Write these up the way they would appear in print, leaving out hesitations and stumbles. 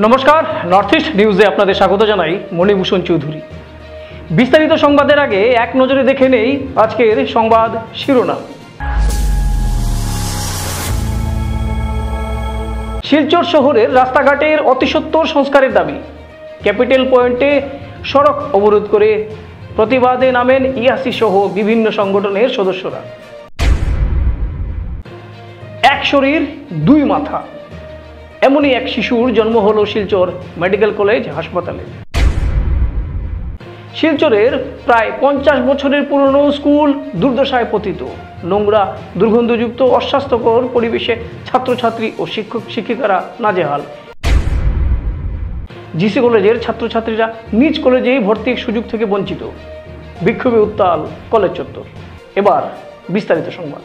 নমস্কার, north east নিউজে আপনাদের স্বাগত জানাই। মণিভূষণ চৌধুরী। বিস্তারিত সংবাদের আগে এক নজরে দেখে নেই আজকের সংবাদ শিরোনাম। শিলচর শহরের রাস্তাঘাটের অতিসত্বর সংস্কারের দাবি। ক্যাপিটাল পয়েন্টে সড়ক অবরোধ করে প্রতিবাদে নামেন ইয়াসি সহ বিভিন্ন সংগঠনের সদস্যরা। এক শরীর দুই মাথা, এমনই এক শিশুর জন্ম হলো শিলচর মেডিকেল কলেজ হাসপাতালে। শিলচরের প্রায় 50 বছরের পুরনো স্কুল দুর্দশায় পতিত। নোংরা, দুর্গন্ধযুক্ত, অস্বাস্থ্যকর পরিবেশে ছাত্রছাত্রী ও শিক্ষক শিক্ষিকারা নাজেহাল। জিসি কলেজের ছাত্রছাত্রীরা নিজ কলেজেই ভর্তির সুযোগ থেকে বঞ্চিত। বিক্ষোভে উত্তাল কলেজ চত্বর। এবার বিস্তারিত সংবাদ।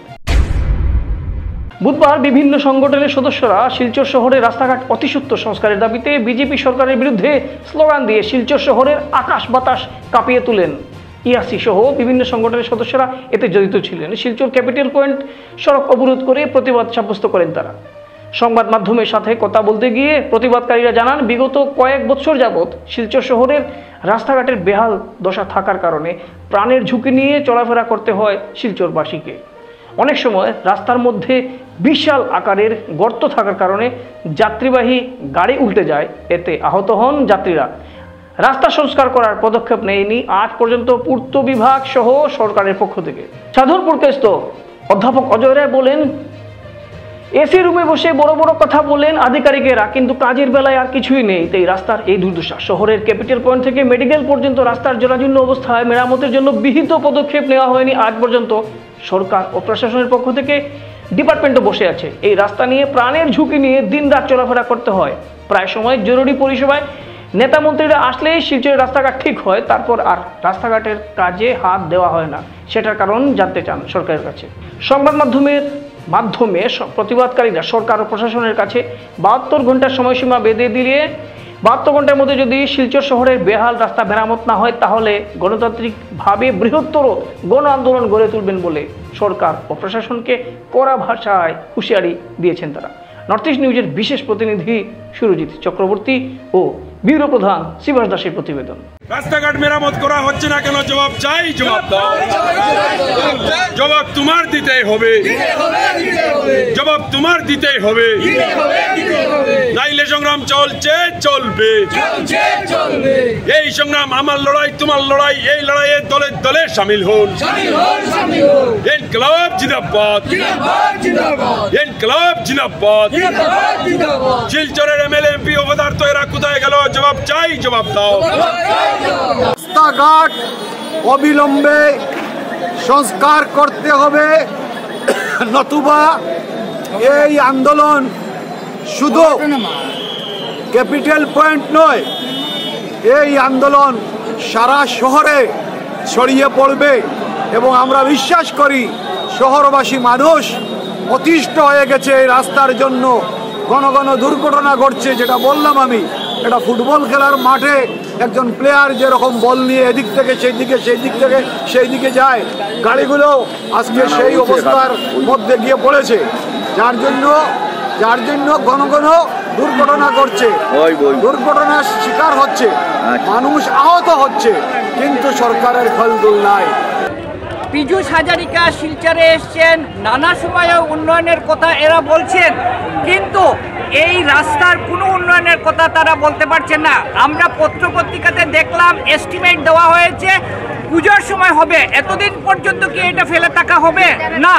বুধবার বিভিন্ন সংগঠনের সদস্যরা শিলচর শহরের রাস্তাঘাট অতিসত্বর সংস্কারের দাবিতে বিজেপি সরকারের বিরুদ্ধে স্লোগান দিয়ে শিলচর শহরের আকাশ বাতাস কাঁপিয়ে তোলেন। ইয়াসি সহ বিভিন্ন সংগঠনের সদস্যরা এতে জড়িত ছিলেন। শিলচর ক্যাপিটাল পয়েন্ট সড়ক অবরোধ করে প্রতিবাদ সাব্যস্ত করেন তারা। সংবাদ মাধ্যমের সাথে কথা বলতে গিয়ে প্রতিবাদকারীরা জানান, বিগত কয়েক বছর যাবৎ শিলচর শহরের রাস্তাঘাটের বেহাল দশা থাকার কারণে প্রাণের ঝুঁকি নিয়ে চলাফেরা করতে হয় শিলচরবাসীকে। অনেক সময় রাস্তার মধ্যে বিশাল আকারের গর্ত থাকার কারণে যাত্রীবাহী গাড়ি উল্টে যায়, এতে আহত হন যাত্রীরা। রাস্তা সংস্কার করার পদক্ষেপ নেয়নি আজ পর্যন্ত পূর্ত বিভাগ সহ সরকারের পক্ষ থেকে। সাধুরপুরকেস্ত অধ্যাপক অজয় রায় বলেন, এসি রুমে বসে বড় বড় কথা বলেন আধিকারিকেরা, কিন্তু কাজের বেলায় আর কিছুই নেই। তাই রাস্তার এই দুর্দশা। শহরের ক্যাপিটাল পয়েন্ট থেকে মেডিকেল পর্যন্ত রাস্তার জরাজীর্ণ অবস্থায় মেরামতের জন্য বিহিত পদক্ষেপ নেওয়া হয়নি আজ পর্যন্ত। সরকার ও প্রশাসনের পক্ষ থেকে ডিপার্টমেন্টও বসে আছে। এই রাস্তা নিয়ে প্রাণের ঝুঁকি নিয়ে দিন রাত চলাফেরা করতে হয়। প্রায় সময় জরুরি পরিষেবায় নেতা মন্ত্রীরা আসলেই শিলচরের রাস্তাঘাট ঠিক হয়, তারপর আর রাস্তাঘাটের কাজে হাত দেওয়া হয় না। সেটার কারণ জানতে চান সরকারের কাছে। সংবাদ মাধ্যমে প্রতিবাদকারীরা সরকার ও প্রশাসনের কাছে 72 ঘন্টার সময়সীমা বেঁধে দিলে 72 ঘন্টার মধ্যে যদি শিলচর শহরের বেহাল রাস্তা মেরামত না হয় তাহলে গণতান্ত্রিকভাবে বৃহত্তর গণ আন্দোলন গড়ে তুলবেন বলে সরকার ও প্রশাসনকে কড়া ভাষায় হুঁশিয়ারি দিয়েছেন তারা। নর্থ ইস্ট নিউজের বিশেষ প্রতিনিধি সুরজিৎ চক্রবর্তী ও ব্যুরো প্রধান শিবাস দাসের প্রতিবেদন। রাস্তাঘাট মেরামত করা হচ্ছে না কেন? জবাব চাই, জবাব দাও। জবাব তোমার দিতেই হবে, জবাব তোমার দিতেই হবে। নাইলে সংগ্রাম চলছে, চলবে। এই সংগ্রাম আমার লড়াই, তোমার লড়াই। এই লড়াইয়ে দলে দলে সামিল হন। ইনকলাব জিন্দাবাদ, ইনকলাব জিন্দাবাদ। শিলচরের এমএলএ এমপি ও পদার্থ এরা কোথায় গেল? জবাব চাই, জবাব দাও। রাস্তাঘাট অবিলম্বে সংস্কার করতে হবে, নতুবা এই আন্দোলন শুধু ক্যাপিটাল পয়েন্ট নয়, এই আন্দোলন সারা শহরে ছড়িয়ে পড়বে। এবং আমরা বিশ্বাস করি শহরবাসী মানুষ অতিষ্ঠ হয়ে গেছে এই রাস্তার জন্য। ঘন ঘন দুর্ঘটনা ঘটছে, যেটা বললাম আমি। এটা ফুটবল খেলার মাঠে একজন প্লেয়ার যেরকম বল নিয়ে এদিক থেকে সেই দিকে, সেই দিক থেকে সেই দিকে যায়, গাড়িগুলো আজকে সেই অবস্থার মধ্যে গিয়ে পড়েছে, যার জন্য ঘন ঘন দুর্ঘটনা ঘটছে, দুর্ঘটনার শিকার হচ্ছে, মানুষ আহত হচ্ছে, কিন্তু সরকারের ফলদুল নাই। পীযূষ হাজারিকা শিলচরে এসছেন, নানা সময়ে উন্নয়নের কথা এরা বলছেন, কিন্তু এই রাস্তার কোনো উন্নয়নের কথা তারা বলতে পারছেন না। আমরা পত্রপত্রিকাতে দেখলাম এস্টিমেট দেওয়া হয়েছে পুজোর সময় হবে। এতদিন পর্যন্ত কি এটা ফেলে থাকা হবে? না,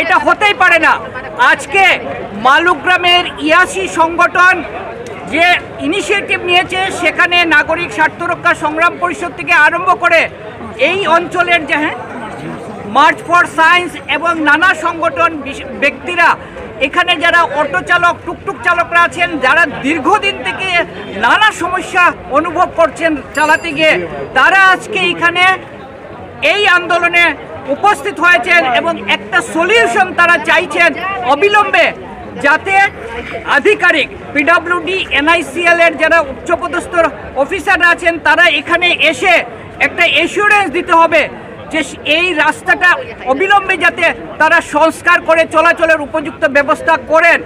এটা হতেই পারে না। আজকে মালুগ্রামের ইয়াসি সংগঠন যে ইনিশিয়েটিভ নিয়েছে, সেখানে নাগরিক স্বার্থ রক্ষা সংগ্রাম পরিষদ থেকে আরম্ভ করে এই অঞ্চলের যে মার্চ ফর সায়েন্স এবং নানা সংগঠন ব্যক্তিরা, এখানে যারা অটো চালক, টুকটুক চালকরা আছেন, যারা দীর্ঘদিন থেকে নানা সমস্যা অনুভব করছেন চালাতে গিয়ে, তারা আজকে এখানে এই আন্দোলনে উপস্থিত হয়েছেন এবং একটা সলিউশন তারা চাইছেন অবিলম্বে, যাতে আধিকারিক পিডব্লিউডি, এনআইসিএল এর যারা উচ্চপদস্থ অফিসাররা আছেন, তারা এখানে এসে একটা এসিউরেন্স দিতে হবে যে এই রাস্তাটা অবিলম্বে যাতে তারা সংস্কার করে চলাচলের উপযুক্ত ব্যবস্থা করেন।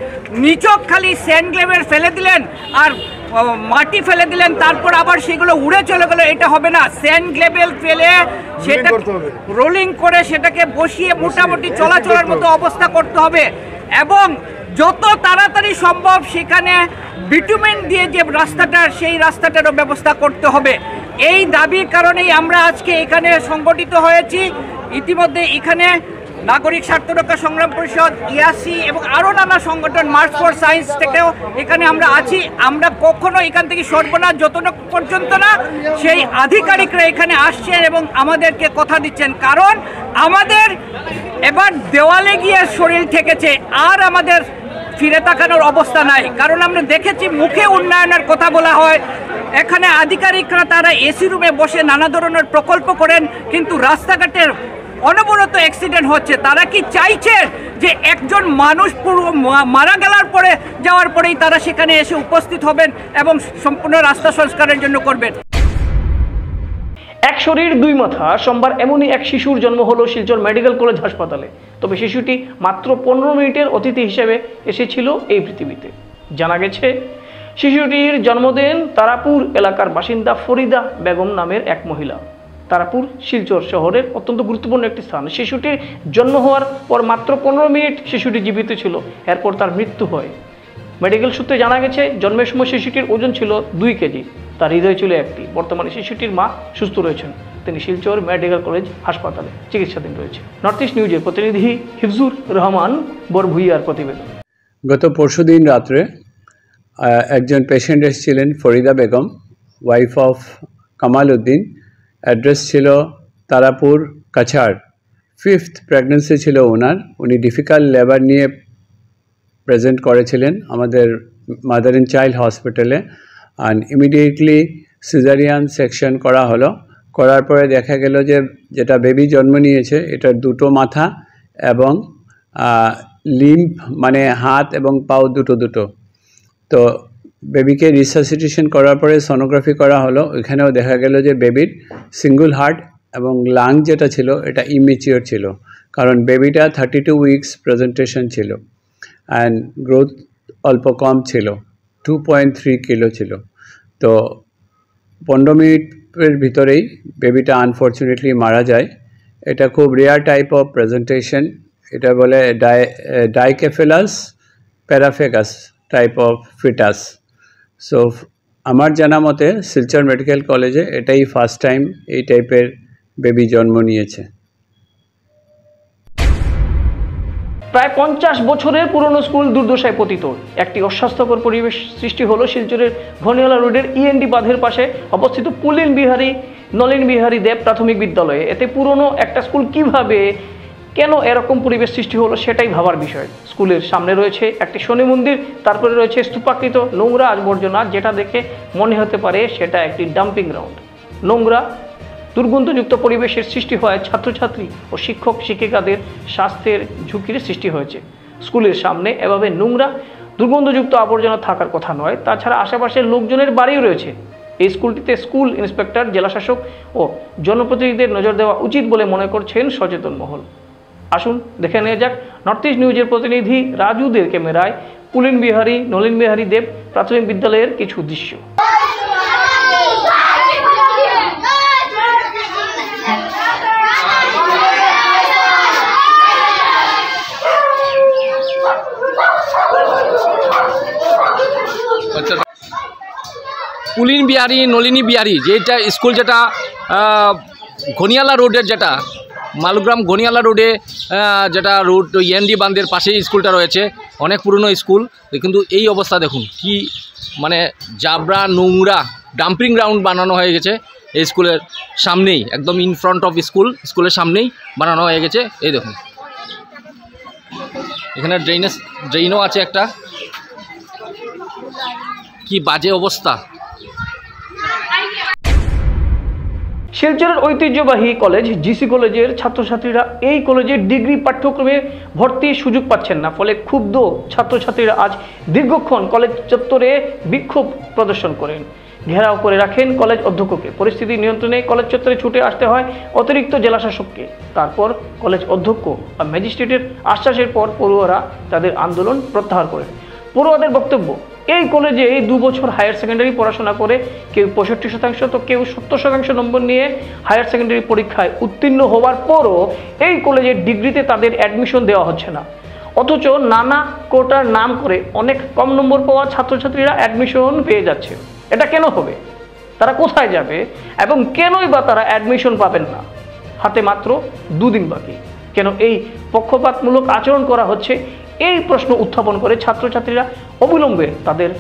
নিচক খালি স্যান্ড গ্রেভেল ফেলে দিলেন আর মাটি ফেলে দিলেন, তারপর আবার সেগুলো উড়ে চলে গেল, এটা হবে না। স্যান্ড লেভেল ফেলে সেটা রোলিং করে সেটাকে বসিয়ে মোটামুটি চলাচলের মতো অবস্থা করতে হবে, এবং যত তাড়াতাড়ি সম্ভব সেখানে বিটুমেন দিয়ে যে রাস্তাটা, সেই রাস্তাটারও ব্যবস্থা করতে হবে। এই দাবির কারণেই আমরা আজকে এখানে সংগঠিত হয়েছি। ইতিমধ্যে এখানে নাগরিক স্বার্থ রক্ষা সংগ্রাম পরিষদ, ইয়াসি এবং আরও নানা সংগঠন, মার্চ ফর সায়েন্স থেকেও এখানে আমরা আছি। আমরা কখনো এখান থেকে সরব না যতক্ষণ পর্যন্ত না সেই আধিকারিকরা এখানে আসছেন এবং আমাদেরকে কথা দিচ্ছেন, কারণ আমাদের এবার দেওয়ালে গিয়ে শরীর ঠেকেছে, আর আমাদের ফিরে তাকানোর অবস্থা নাই। কারণ আমরা দেখেছি মুখে উন্নয়নের কথা বলা হয়, এখানে আধিকারিকরা তারা এসি রুমে বসে নানা ধরনের প্রকল্প করেন, কিন্তু রাস্তাঘাটের অনবরত অ্যাক্সিডেন্ট হচ্ছে। তারা কি চাইছেন যে একজন মানুষ পুরো মারা যাওয়ার পরেই তারা সেখানে এসে উপস্থিত হবেন এবং সম্পূর্ণ রাস্তা সংস্কারের জন্য করবেন? এক শরীর দুই মাথা, সোমবার এমনই এক শিশুর জন্ম হলো শিলচর মেডিকেল কলেজ হাসপাতালে। তবে শিশুটি মাত্র 15 মিনিটের অতিথি হিসেবে এসেছিল এই পৃথিবীতে। জানা গেছে শিশুটির জন্ম দেন তারাপুর এলাকার বাসিন্দা ফরিদা বেগম নামের এক মহিলা। তারাপুর শিলচর শহরের অত্যন্ত গুরুত্বপূর্ণ একটি স্থান। শিশুটির জন্ম হওয়ার পর মাত্র 15 মিনিট শিশুটি জীবিত ছিল, এরপর তার মৃত্যু হয়। মেডিকেল সূত্রে জানা গেছে জন্মের সময় শিশুটির ওজন ছিল 2 কেজি, তার হৃদয় ছিল একটি। বর্তমানে শিশুটির মা সুস্থ রয়েছেন, তিনি শিলচর মেডিকেল কলেজ হাসপাতালে চিকিৎসাধীন রয়েছে। নর্থ ইস্ট নিউজের প্রতিনিধি হিফজুর রহমান বরভুইয়ার প্রতিবেদন। গত পরশুদিন রাত্রে একজন পেশেন্ট এসেছিলেন, Farida Begum, wife of Kamal Uddin. Address ছিল তারাপুর কাছাড়। 5th প্রেগনেন্সি ছিল ওনার। উনি ডিফিকাল্ট লেবার নিয়ে প্রেজেন্ট করেছিলেন আমাদের মাদার অ্যান্ড চাইল্ড হসপিটালে, অ্যান্ড ইমিডিয়েটলি সিজারিয়ান সেকশন করা হলো। করার পরে দেখা গেল যে যেটা বেবি জন্ম নিয়েছে এটার 2টো মাথা এবং লিম্ফ মানে হাত এবং পাও দুটো। তো বেবিকে রিসাসিটেশন করার পরে সোনোগ্রাফি করা হলো, এখানেও দেখা গেল যে বেবির সিঙ্গল হার্ট এবং লাং যেটা ছিল এটা ইমেচিওর ছিল, কারণ বেবিটা 32 উইকস প্রেজেন্টেশন ছিল অ্যান্ড গ্রোথ অল্প কম ছিল, 2.3 কিলো ছিল। তো 15 মিনিটের ভিতরেই বেবিটা আনফর্চুনেটলি মারা যায়। এটা খুব রেয়ার টাইপ অফ প্রেজেন্টেশন, এটা বলে ডাইকেফেলাস প্যারাফেগাস টাইপ অফ ফিটাস। সো আমার জানা মতে শিলচর মেডিকেল কলেজে এটাই ফার্স্ট টাইম এই টাইপের বেবি জন্ম নিয়েছে। প্রায় 50 বছরের পুরনো স্কুল দুর্দশায় পতিত। একটি অস্বাস্থ্যকর পরিবেশ সৃষ্টি হলো শিলচরের ঘনিয়ালা রোডের ইএনডি বাঁধের পাশে অবস্থিত পুলিন বিহারী নলিন বিহারী দেব প্রাথমিক বিদ্যালয়ে। এতে পুরনো একটা স্কুল কিভাবে, কেন এরকম পরিবেশ সৃষ্টি হলো সেটাই ভাবার বিষয়। স্কুলের সামনে রয়েছে একটি শনি মন্দির, তারপরে রয়েছে স্তূপাকৃত নোংরা আবর্জনা, যেটা দেখে মনে হতে পারে সেটা একটি ডাম্পিং গ্রাউন্ড। নোংরা দুর্গন্ধযুক্ত পরিবেশের সৃষ্টি হয় ছাত্রছাত্রী ও শিক্ষক শিক্ষিকাদের স্বাস্থ্যের ঝুঁকির সৃষ্টি হয়েছে। স্কুলের সামনে এভাবে নোংরা দুর্গন্ধযুক্ত আবর্জনা থাকার কথা নয়। তাছাড়া আশেপাশের লোকজনের বাড়িও রয়েছে। এই স্কুলটিতে স্কুল ইন্সপেক্টর, জেলাশাসক ও জনপ্রতিনিধিদের নজর দেওয়া উচিত বলে মনে করছেন সচেতন মহল। আসুন দেখে নেওয়া যাক নর্থ ইস্ট নিউজের প্রতিনিধি রাজুদের ক্যামেরায় পুলিন বিহারী নলিন বিহারী দেব প্রাথমিক বিদ্যালয়ের কিছু দৃশ্য। পুলিন বিহারী নলিনী বিহারী যেটা স্কুল, যেটা ঘনিয়ালা রোডের, যেটা মালগ্রাম ঘনিয়ালা রোডে যেটা রোড ইএনডি বাঁধের পাশেই স্কুলটা রয়েছে। অনেক পুরনো স্কুল, কিন্তু এই অবস্থা দেখুন, কি মানে জাবরা নোংরা ডাম্পিং গ্রাউন্ড বানানো হয়ে গেছে এই স্কুলের সামনেই, একদম ইন ফ্রন্ট অফ স্কুলের সামনেই বানানো হয়ে গেছে। এই দেখুন, এখানে ড্রেনও আছে একটা, কি বাজে অবস্থা। শিলচরের ঐতিহ্যবাহী কলেজ জিসি কলেজের ছাত্রছাত্রীরা এই কলেজের ডিগ্রি পাঠ্যক্রমে ভর্তির সুযোগ পাচ্ছেন না। ফলে ক্ষুব্ধ ছাত্রছাত্রীরা আজ দীর্ঘক্ষণ কলেজ চত্বরে বিক্ষোভ প্রদর্শন করেন, ঘেরাও করে রাখেন কলেজ অধ্যক্ষকে। পরিস্থিতি নিয়ন্ত্রণে কলেজ চত্বরে ছুটে আসতে হয় অতিরিক্ত জেলাশাসককে। তারপর কলেজ অধ্যক্ষ বা ম্যাজিস্ট্রেটের আশ্বাসের পর পড়ুয়ারা তাদের আন্দোলন প্রত্যাহার করেন। পড়ুয়াদের বক্তব্য, এই কলেজে 2 বছর হায়ার সেকেন্ডারি পড়াশোনা করে কেউ 65% তো কেউ 70% নম্বর নিয়ে হায়ার সেকেন্ডারি পরীক্ষায় উত্তীর্ণ হওয়ার পরও এই কলেজের ডিগ্রিতে তাদের অ্যাডমিশন দেওয়া হচ্ছে না। অথচ নানা কোটার নাম করে অনেক কম নম্বর পাওয়া ছাত্রছাত্রীরা অ্যাডমিশন পেয়ে যাচ্ছে। এটা কেন হবে? তারা কোথায় যাবে এবং কেনই বা তারা অ্যাডমিশন পাবেন না? হাতে মাত্র 2 দিন বাকি। কেন এই পক্ষপাতমূলক আচরণ করা হচ্ছে? এই প্রশ্ন উত্থাপন করে ছাত্রছাত্রীরা অবিলম্বে তাদের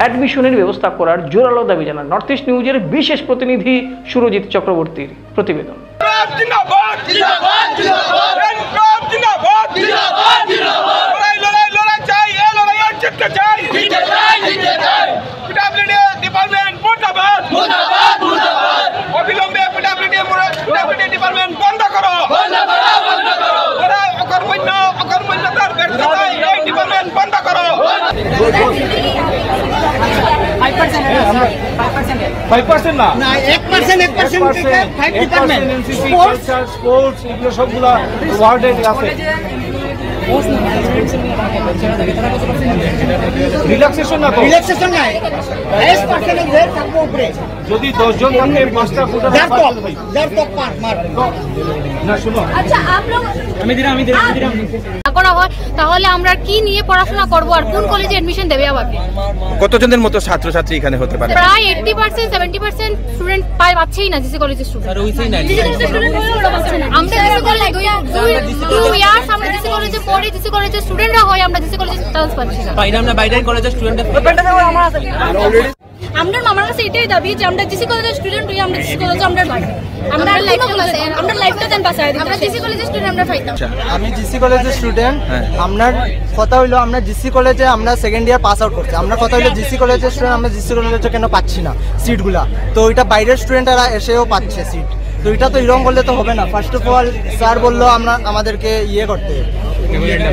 অ্যাডমিশনের ব্যবস্থা করার জোরালো দাবি জানান। নর্থ ইস্ট নিউজের বিশেষ প্রতিনিধি সুরজিৎ চক্রবর্তীর প্রতিবেদন। যদি 10 জন থাকে 5টা ফুটার করা হয় তাহলে আমরা কি নিয়ে পড়াশোনা করব আর কোন কলেজে এডমিশন দেবে আমাকে? কতজনের মতো ছাত্রছাত্রী এখানে হতে পারে? প্রায় 80% 70% স্টুডেন্ট পাচ্ছেই না জিসি কলেজের স্টুডেন্ট। আমরা জিসি কলেজে 2 ইয়ার্স আমরা জিসি কলেজে পড়ি, জিসি কলেজের স্টুডেন্টরা হয়, আমরা জিসি কলেজে চান্স পাচ্ছি না। আমরা বাইরের কলেজের স্টুডেন্ট আমরা আমার কাছে এটাই দাবি যে আমরা জিসি কলেজের স্টুডেন্ট হই, আমরা জিসি কলেজে আমরা লাইফটা দেন বাঁচায় দিতে। আমরা জিসি কলেজের স্টুডেন্ট আমরা পাইতাম। আমি জিসি কলেজের স্টুডেন্ট। আপনার কথা হইলো আমরা জিসি কলেজে আমরা সেকেন্ড ইয়ার পাস আউট করছি। আমরা কথা হইলো জিসি কলেজের স্টুডেন্ট, আমরা জিসি কলেজে কেন পাচ্ছি না সিটগুলা? তো ওইটা বাইরের স্টুডেন্টরা এসেও পাচ্ছে সিট। তো এটা তো এরকম করলে তো হবে না। ফার্স্ট অফ অল স্যার বললো আমাদেরকে করতে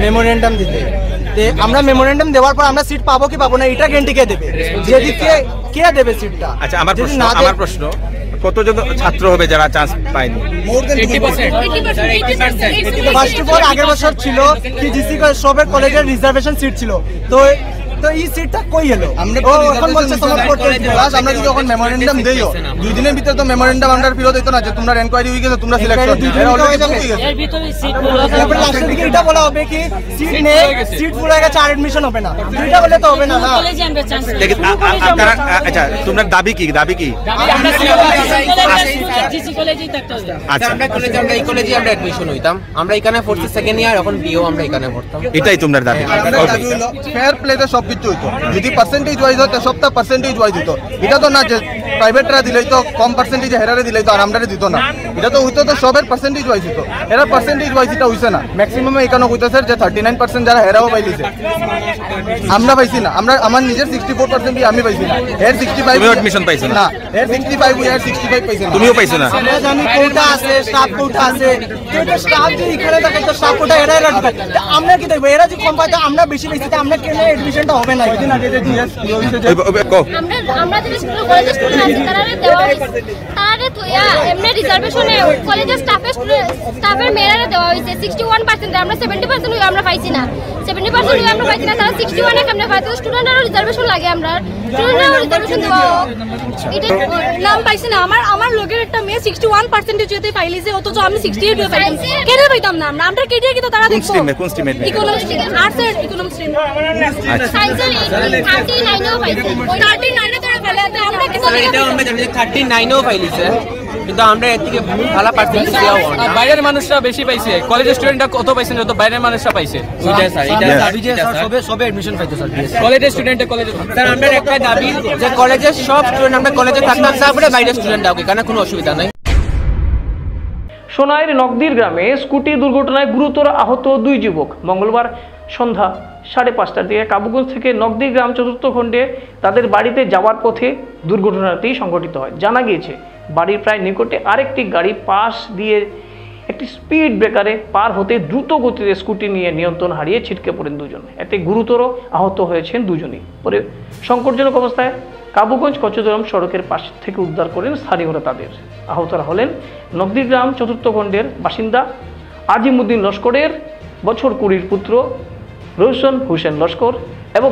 মেমোরেন্ডাম দিতে। আমরা মেমোরেন্ডাম দেওয়ার পর আমরা সিট পাবো কি পাবো না এটা গ্যারান্টি কে দেবে? যেদিকে কে দেবে সিটটা? আচ্ছা, আমার প্রশ্ন কতজন ছাত্র হবে যারা চান্স পায়নি? ফার্স্ট অফ অল আগের বছর ছিল কি জিসি সবের কলেজের রিজার্ভেশন সিট ছিল। তো এই সিটটা কই হলো? এখন বলছে আমরা যদি এখন মেমোরেন্ডাম দেইও 2 দিনের ভিতরে তো মেমোরেন্ডাম আমরা ফেরত দিত না যে তোমরা এনকোয়ারি হয়ে গেছে, তোমরা সিলেকশন এর ভিতরে সিট পুরো লাস্টের দিকে এটা বলা হবে কি সিট নেই, সিট পুরো গেছে আর এডমিশন হবে না। এটা বলে তো হবে না। না কলেজে আমরা চান্স আচ্ছা, তোমার দাবি কি? আমরা জিসি কলেজেই থাকতে হবে। আচ্ছা, আমরা এই কলেজে আমরা অ্যাডমিশন হইতাম। আমরা এখানে 4th সেকেন্ড ইয়ার এখন বিও আমরা এখানে পড়তাম। এটাই তোমার দাবি? ফেয়ার প্লেতে সব কিছু হইতো। যদি পার্সেন্টেজ ওয়াইজ হতো সবটা পার্সেন্টেজ ওয়াইজ হইতো। এটা তো না যে প্রাইভেটরা দিলেই তো কম পার্সেন্টেজে হেরারে দিলেই তো আর আমরা দিত না। এটা তো হইতো তো সবের পার্সেন্টেজ ওয়াইজ হইতো। এরা পার্সেন্টেজ ওয়াইজ এটা হইছে না। ম্যাক্সিমাম এখানে হইতেছে যে 39% যারা হেরাও পাইলিছে, আমরা পাইছি না। আমার নিজের 64% আমি পাইছি না। এর 65 তুমি অ্যাডমিশন পাইছো না? এর 65 এর 65 পাইছি না। তুমিও পাইছো না? আমরা জানি কোটা আছে, স্টাফ কোটা আছে। তো স্টাফ যে এখানে থাকে তো স্টাফ কোটা এরাই রাখবে। আমরা কি দেখব? এরা যে কম পায় আমরা বেশি পাইছি, আমরা কেন এডমিশনটা হবে না? এদিন আগে যে জিএস আমরা যে কলেজের স্টুডেন্ট আছে তারারে দেওয়া হইছে, তারারে তোয়া এমনি রিজার্ভেশনে কলেজের স্টাফের মেয়েরা দেওয়া হইছে 61%। আমরা 70% হই আমরা পাইছি না। 70% হই আমরা পাইছি না। তারা 61 এ কেমনে পাইছে? স্টুডেন্টরা রিজার্ভেশন লাগে, আমরা স্টুডেন্টরা রিজার্ভেশন দেওয়া এটা নাম পাইছি না। আমার লগের একটা মেয়ে 61% যেতে পাইলিছে, অথচ আমি 68 হয়ে পাইলাম। কেন পাইতাম না? আমরা কেটে কি তো তারা দেখো কোন স্ট্রিমে? ইকোনমিক্স, আর্টস এর ইকোনমিক্স স্ট্রিম। সায়েন্সের 39 ও পাইছি। 39 এ তারা ফেলে আমরা কি স্যার এটা আমরা জানি যে 39 ও পাইলিছে, কিন্তু আমরা এর থেকে ভালো পার্সেন্টেজ দেওয়া হয় না। বাইরের মানুষরা বেশি পাইছে, কলেজের স্টুডেন্টরা কত পাইছে না, তো বাইরের মানুষরা পাইছে। ওইটা স্যার এটা দাবি যে স্যার সবে এডমিশন পাইতো স্যার কলেজের স্টুডেন্টে কলেজে। স্যার আমরা একটা দাবি যে কলেজের সব স্টুডেন্ট আমরা কলেজে থাকতাম, তারপরে বাইরের স্টুডেন্ট দাও, এখানে কোনো অসুবিধা নাই। সোনাইয়ের নকদির গ্রামে স্কুটি দুর্ঘটনায় গুরুতর আহত 2 যুবক। মঙ্গলবার সন্ধ্যা 5:30টার দিকে কাবুগঞ্জ থেকে নকদি গ্রাম 4th খণ্ডে তাদের বাড়িতে যাওয়ার পথে দুর্ঘটনাটি সংঘটিত হয়। জানা গিয়েছে বাড়ির প্রায় নিকটে আরেকটি গাড়ি পাশ দিয়ে একটি স্পিড ব্রেকারে পার হতে দ্রুত গতিতে স্কুটি নিয়ে নিয়ন্ত্রণ হারিয়ে ছিটকে পড়েন 2 জন। এতে গুরুতর আহত হয়েছেন 2 জনই। পরে সংকটজনক অবস্থায় কাবুগঞ্জ কচুদরম সড়কের পাশ থেকে উদ্ধার করেন স্থানীয়রা তাদের। আহতরা হলেন নকদিগ্রাম 4th খণ্ডের বাসিন্দা আজিমুদ্দিন লস্করের বছর 20 পুত্র রোশন হোসেন লস্কর এবং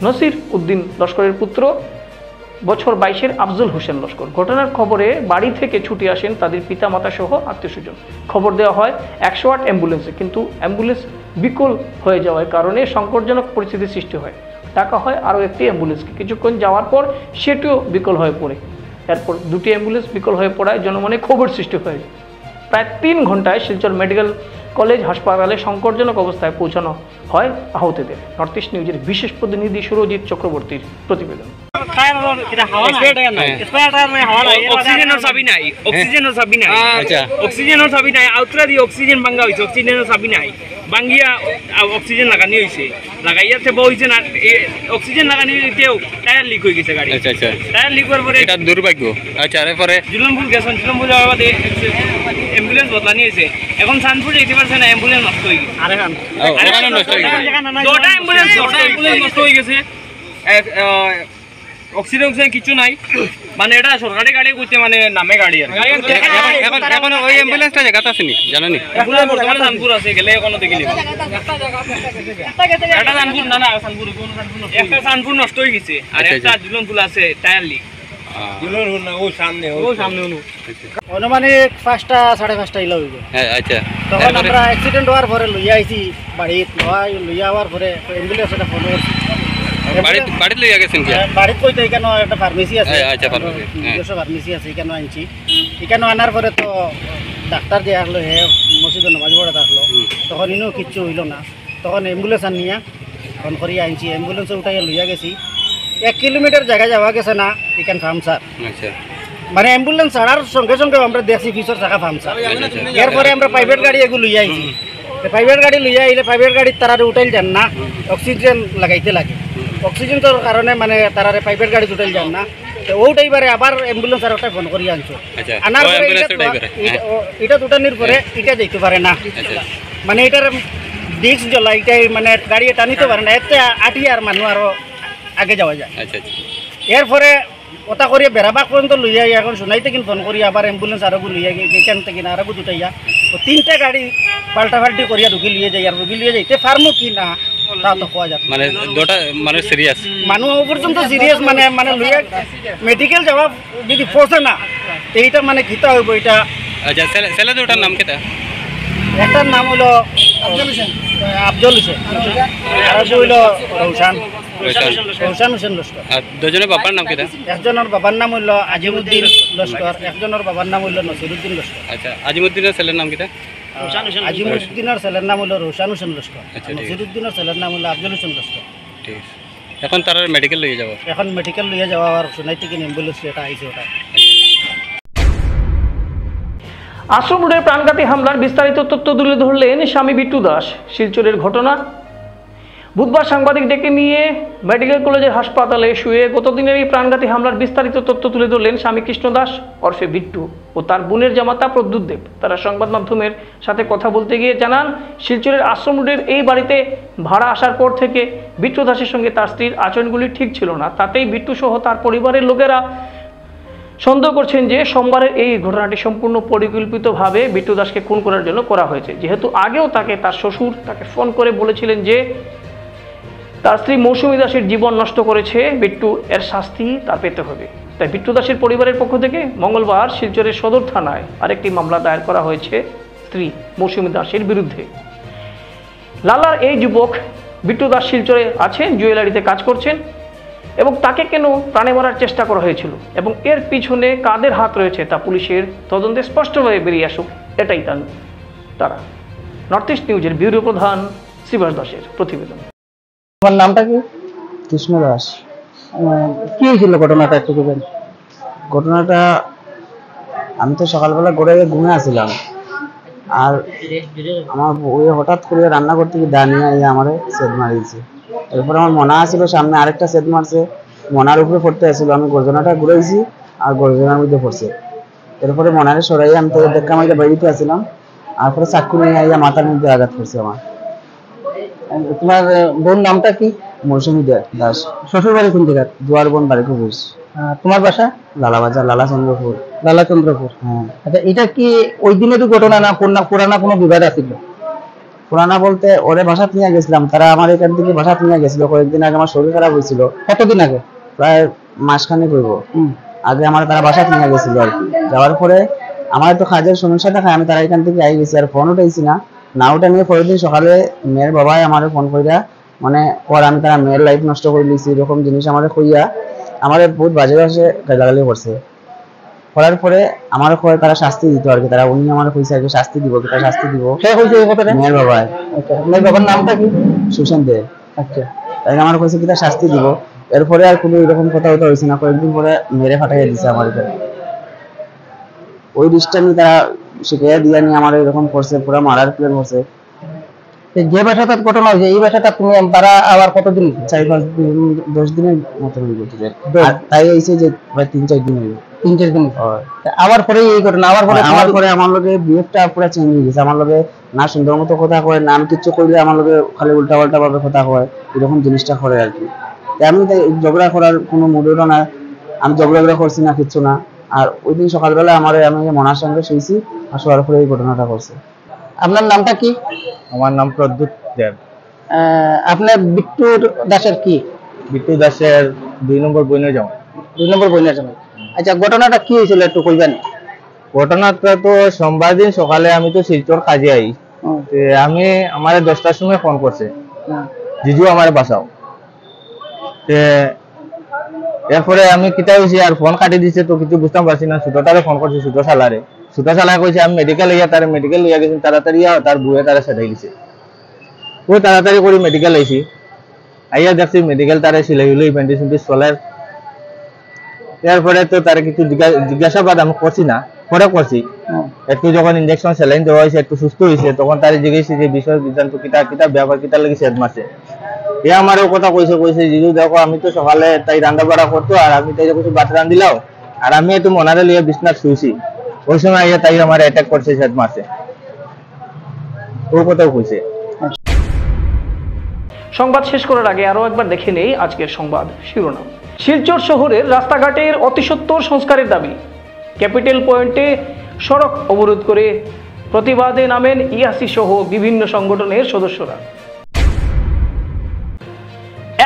নসির উদ্দিন লস্করের পুত্র বছর 22-এর আফজল হোসেন লস্কর। ঘটনার খবরে বাড়ি থেকে ছুটে আসেন তাদের পিতামাতা সহ আত্মীয়স্বজন। খবর দেওয়া হয় 108 অ্যাম্বুলেন্সে, কিন্তু অ্যাম্বুলেন্স বিকল হয়ে যাওয়ার কারণে সংকটজনক পরিস্থিতির সৃষ্টি হয়। ডাকা হয় আরও একটি অ্যাম্বুলেন্সকে। কিছুক্ষণ যাওয়ার পর সেটিও বিকল হয়ে পড়ে। এরপর দুটি অ্যাম্বুলেন্স বিকল হয়ে পড়ায় জনমনে ক্ষোভের সৃষ্টি হয়। প্রায় 3 ঘন্টায় শিলচর মেডিকেল কলেজ হাসপাতালে সংকটজনক অবস্থায় পৌঁছানো হয় আহতদের। নর্থ ইস্ট নিউজের বিশেষ প্রতিনিধি সুরজিৎ চক্রবর্তীর প্রতিবেদন। অক্সিজেনের চাবি নাই, অক্সিজেনের চাবি নাই, অক্সিজেনের চাবি নাই, আউটরা দিয়ে অক্সিজেন ভাঙা হয়েছে, অক্সিজেনের চাবি নাই, ভাঙিয়া অক্সিজেন লাগানি হয়েছে, লাগাইয়া থেবা হয়েছে না, অক্সিজেন লাগানি হইতেও টায়ার লিক হয়ে গেছে গাড়ি। টায়ার লিক হওয়ার পরে এটা দুর্ভাগ্য। আচ্ছা, এরপরে জুলনপুর গেছেন, জুলনপুর যাওয়ার বাদে অ্যাম্বুলেন্স বদলানি হয়েছে। এখন সানপুর যেতে পারছে না, অ্যাম্বুলেন্স নষ্ট হয়ে গেছে, দুটা অ্যাম্বুলেন্স নষ্ট হয়ে গেছে। অক্সিজেন কিছু নাই, মানে এটা সরকারি গাড়ি করতে মানে নামে গাড়ি আর এখন ওই অ্যাম্বুলেন্সটা জায়গাতে আসেনি জানেনি, বর্তমানে জানপুর আছে, গেলে কোনো দেখিলি এটা জানপুর না, না জানপুর একটা জানপুর নষ্ট হয়ে গেছে আর একটা জুলনপুর আছে টায়ার লিক। অনুমানিক 5টা 5:30 ইলা হইব। আচ্ছা, তখন আমরা অ্যাক্সিডেন্ট হওয়ার পরে লইয়া আইছি বাড়িত, লইয়া হওয়ার পরে অ্যাম্বুলেন্স এটা ফোন করছি। বাড়িতে লইয়া গেছেন কি? বাড়িত কইতে এখানে একটা ফার্মেসি আছে, আচ্ছা ফার্মেসি, নিজস্ব ফার্মেসি আছে, এখানে আনছি। এখানে আনার পরে তো ডাক্তার যে আসলো, হে মসজিদে নামাজ পড়ে থাকলো, তখন ইনো কিচ্ছু হইল না। তখন অ্যাম্বুলেন্স আনিয়া ফোন করিয়া আনছি, অ্যাম্বুলেন্সে উঠাইয়া লইয়া গেছি। 1 কিলোমিটার জায়গা যাওয়া গেছে না, এখানে ফার্মসার, মানে অ্যাম্বুলেন্স ছাড়ার সঙ্গে সঙ্গে আমরা দেখছি পিছর থাকা ফার্মসার। এরপরে আমরা প্রাইভেট গাড়ি এগুলো লইয়া আইছি। প্রাইভেট গাড়ি লইয়া আইলে প্রাইভেট গাড়ির তারারে উঠাইল যান না, অক্সিজেন লাগাইতে লাগে। অক্সিজেনের কারণে মানে তারারে প্রাইভেট গাড়ি উঠাইল যান না। তো ও ড্রাইভারে আবার অ্যাম্বুলেন্স আর একটা ফোন করিয়া আনছো। আনার পরে এটা উঠানির পরে এটা যাইতে পারে না, মানে এটার ডিস্ক জ্বলা, এটাই মানে গাড়ি টানিতে পারে না, এতে আটি আর মানুষ আরো আগে যাওয়া যায়। এরপরে কথা করিয়া বেড়াবাগ পর্যন্ত লইয়া এখন শোনাইতে কিন্তু ফোন করি আবার অ্যাম্বুলেন্স আরো লইয়া গিয়ে এখান থেকে আরো দুটাইয়া 3টা গাড়ি পাল্টাপাল্টি করিয়া ঢুকি লিয়ে যাই। আর ঢুকি লিয়ে যাইতে পারমু কি না তা তো কোয়া যায়, মানে দুটা মানে সিরিয়াস মানুষ পর্যন্ত সিরিয়াস, মানে মানে লইয়া মেডিকেল যাওয়া যদি পৌঁছে না এইটা মানে কিতা হইব এটা। আচ্ছা, ছেলে দুটার নাম কিতা? একটার নাম হলো আফজল হোসেন আর হইল রৌশান হোসেন লস্কর। আর দুজনের বাবার নাম কিতা? একজনের বাবার নাম হইল আজিমউদ্দিন লস্কর, একজনের বাবার নাম হইল নসিরউদ্দিন লস্কর। আচ্ছা, আজিমউদ্দিনের ছেলের নাম কিতা? আজিমউদ্দিনের ছেলের নাম হইল রৌশান হোসেন লস্কর, নসিরউদ্দিনের ছেলের নাম হইল আফজল হোসেন লস্কর। ঠিক আছে, এখন তারা মেডিকেল লইয়া যাব? এখন মেডিকেল লইয়া যাওয়া আর শোনাইতে কিনে অ্যাম্বুলেন্স এটা আইছে ওটা। আশ্রম রোডের প্রাণঘাতী হামলার বিস্তারিত তথ্য তুলে ধরলেন স্বামী বিট্টু দাস। শিলচরের ঘটনা। বুধবার সাংবাদিক ডেকে নিয়ে মেডিকেল কলেজের হাসপাতালে শুয়ে গতদিনের এই প্রাণঘাতী হামলার বিস্তারিত তথ্য তুলে ধরলেন স্বামী কৃষ্ণ দাস ওরফে বিট্টু ও তার বোনের জামাতা প্রদ্যুৎ দেব। তারা সংবাদ মাধ্যমের সাথে কথা বলতে গিয়ে জানান, শিলচরের আশ্রম রোডের এই বাড়িতে ভাড়া আসার পর থেকে বিট্টু দাসের সঙ্গে তার স্ত্রীর আচরণগুলি ঠিক ছিল না। তাতেই বিট্টু সহ তার পরিবারের লোকেরা সন্দেহ করছেন যে সোমবারের এই ঘটনাটি সম্পূর্ণ পরিকল্পিতভাবে বিট্টু দাসকে খুন করার জন্য করা হয়েছে। যেহেতু আগেও তার শ্বশুর তাকে ফোন করে বলেছিলেন যে তার স্ত্রী মৌসুমী দাসের জীবন নষ্ট করেছে, বিট্টু এর শাস্তি তার পেতে হবে। তাই বিট্টু দাসের পরিবারের পক্ষ থেকে মঙ্গলবার শিলচরের সদর থানায় আরেকটি মামলা দায়ের করা হয়েছে স্ত্রী মৌসুমী দাসের বিরুদ্ধে। লালার এই যুবক বিট্টু দাস শিলচরে আছেন, জুয়েলারিতে কাজ করছেন এবং তাকে কেন প্রাণে মারার চেষ্টা করা হয়েছিল এবং এর পিছনে কাদের হাত রয়েছে তা পুলিশের তদন্তে স্পষ্টভাবে বেরিয়ে আসুক, এটাই তারা। নর্থ ইস্ট নিউজের ব্যুরো প্রধান শিবাস দাসের প্রতিবেদন। আমার নামটা কি? কৃষ্ণ দাস। কি হয়েছিল ঘটনাটা একটু বলবেন? ঘটনাটা আমি তো সকালবেলা ঘরে ঘুমে আসছিলাম, আর আমার ওই হঠাৎ করে রান্না করতে গিয়ে দাঁড়িয়ে আমারে সেট মারিয়েছে। এরপরে আমার মনে আসছিল সামনে আরেকটা সেট মারছে, মনার উপরে পড়তে আসছিল, আমি গর্জনাটা ঘুরেছি আর গর্জনার মধ্যে পড়ছে। এরপরে মনারে সরাই আমি তো দেখা আমি বাড়িতে আসছিলাম, তারপরে চাকু নিয়ে আইয়া মাথার মধ্যে আঘাত করছে আমার। তোমার বোন নামটা কি? মৌসুমী দাস। শ্বশুর বাড়ি কোন জায়গা? দুয়ার বোন বাড়িপুর। তোমার বাসা? লালাবাজার, লালাচন্দ্রপুর। লালাচন্দ্রপুর, হ্যাঁ। আচ্ছা, এটা কি ওই দিনেরই ঘটনা না পুরানা কোনো বিবাদ আছিল? পুরানা বলতে ওরে বাসাত নিয়ে গেছিলাম, তারা আমার এখান থেকে বাসাত নিয়ে গেছিল কয়েকদিন আগে। আমার শরীর খারাপ হয়েছিল। কতদিন আগে? প্রায় মাসখানেক হইব আগে আমার তারা বাসাত নিয়ে গেছিল আর কি। যাওয়ার পরে আমার একটু কাজের সমস্যা দেখায়, আমি তারা এখান থেকে আই গেছি, আর ফোন উঠাইছি না। না ওটা নিয়ে পরের দিন সকালে মেয়ের বাবাই আমার ফোন করিয়া মানে পর আমি তারা মেয়ের লাইফ নষ্ট করে দিয়েছি এরকম জিনিস আমার কইয়া আমার বহুত বাজে বাজে গালাগালি করছে। করার পরে আমার কয় তারা শাস্তি দিত আর কি। তারা উনি আমার কইছে আর কি শাস্তি দিব, তারা শাস্তি দিব। সে কইছে এই কথাটা? মেয়ের বাবাই। আচ্ছা, মেয়ের বাবার নামটা কি? সুশান্ত দে। আচ্ছা, তাই আমার কইছে কি তারা শাস্তি দিব। এরপরে আর কোনো এরকম কথা হয়েছে না। কয়েকদিন পরে মেরে ফাটাইয়া দিছে আমার এখানে। ওই ডিস্টার্বই তারা শিখাইয়া দিয়া নিয়ে আমার এরকম করছে, পুরো মারার প্ল্যান করছে। যে বাসাটা ঘটনা হয়েছে এই বাসাটা তুমি তারা আবার কতদিন? 4-5 দিন 10 দিনের মতো হইব। আর তাই আইছে যে প্রায় 3-4 দিন হইব। 3-4 দিন। আবার পরে এই ঘটনা, আবার পরে আমার লগে বিহেভটা পুরো চেঞ্জ হয়ে গেছে। আমার লগে না সুন্দর মতো কথা কয়, না আমি কিচ্ছু করলে আমার লগে খালি উল্টা পাল্টা ভাবে কথা কয়, এরকম জিনিসটা করে আর কি। আমি তাই ঝগড়া করার কোনো মুডও না, আমি ঝগড়া করছি না, কিচ্ছু না। আর ওই দিন সকালবেলা আমি মনার সঙ্গে শুয়েছি, আর শোয়ার পরে এই ঘটনাটা করছে। আপনার নামটা কি? আমার নাম প্রদ্যুৎ দেব। আপনার বিট্টুর দাসের কি? বিট্টু দাসের 2 নম্বর বইনের জামাই। 2 নম্বর বইনের জামাই। আচ্ছা, ঘটনাটা কি হয়েছিল একটু কইবেন? ঘটনাটা তো সোমবার দিন সকালে আমি তো শিলচর কাজে আই। আমি আমার 10টার সময় ফোন করছে, জিজু আমার বাসাও। এরপরে আমি কিতা হয়েছি আর ফোন কাটি দিছে, তো কিছু বুঝতে পারছি না। ছোটটারে ফোন করছি, ছোট শালারে। ছোট শালা কইছে আমি মেডিকেল লইয়া, তার মেডিকেল লইয়া গেছি তাড়াতাড়ি। তার বুয়ে তারা সেটাই গেছে, ও তাড়াতাড়ি করে মেডিকেল আইছি। আইয়া দেখছি মেডিকেল তারে সিলাই হইলো, ইভেন্টিস চলার। এরপরে তো তার কিছু জিজ্ঞাসাবাদ আমি করছি না, পরে করছি। একটু যখন ইঞ্জেকশন স্যালাইন দেওয়া হয়েছে, একটু সুস্থ হয়েছে, তখন তারে জিজ্ঞেসি যে বিষয় বিধান্ত কিতা কিতা ব্যাপার কিতা লাগি সেদ মাসে। এ আমারও কথা কইছে জিজু দেখো আমি তো সকালে তাই রান্না বাড়া করতো, আর আমি তাই কিছু ভাত রান্ধিলাও, আর আমি একটু মনারে লিয়ে বিছনাথ শুয়েছি। ওই সময় আইয়া তাই আমার অ্যাটাক করছে সেদ মাসে, ও কথাও কইছে। সংবাদ শেষ করার আগে আরও একবার দেখে নেই আজকের সংবাদ শিরোনাম। শিলচর শহরের রাস্তাঘাটের অতিসত্বর সংস্কারের দাবি। ক্যাপিটাল পয়েন্টে সড়ক অবরোধ করে প্রতিবাদে নামেন ইয়াসি সহ বিভিন্ন সংগঠনের সদস্যরা।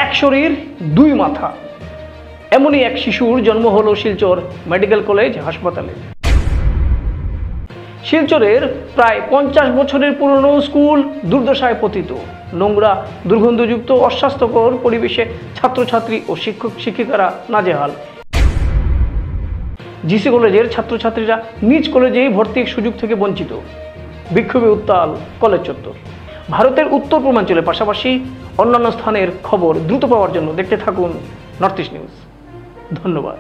এক শরীর দুই মাথা, এমনই এক শিশুর জন্ম হলো শিলচর মেডিকেল কলেজ হাসপাতালে। শিলচরের প্রায় 50 বছরের পুরনো স্কুল দুর্দশায় পতিত। নোংরা, দুর্গন্ধযুক্ত, অস্বাস্থ্যকর পরিবেশে ছাত্রছাত্রী ও শিক্ষক শিক্ষিকারা নাজেহাল। জিসি কলেজের ছাত্রছাত্রীরা নিজ কলেজেই ভর্তির সুযোগ থেকে বঞ্চিত। বিক্ষোভে উত্তাল কলেজ চত্বর। ভারতের উত্তর পূর্বাঞ্চলের পাশাপাশি অন্যান্য স্থানের খবর দ্রুত পাওয়ার জন্য দেখতে থাকুন নর্থ ইস্ট নিউজ। ধন্যবাদ।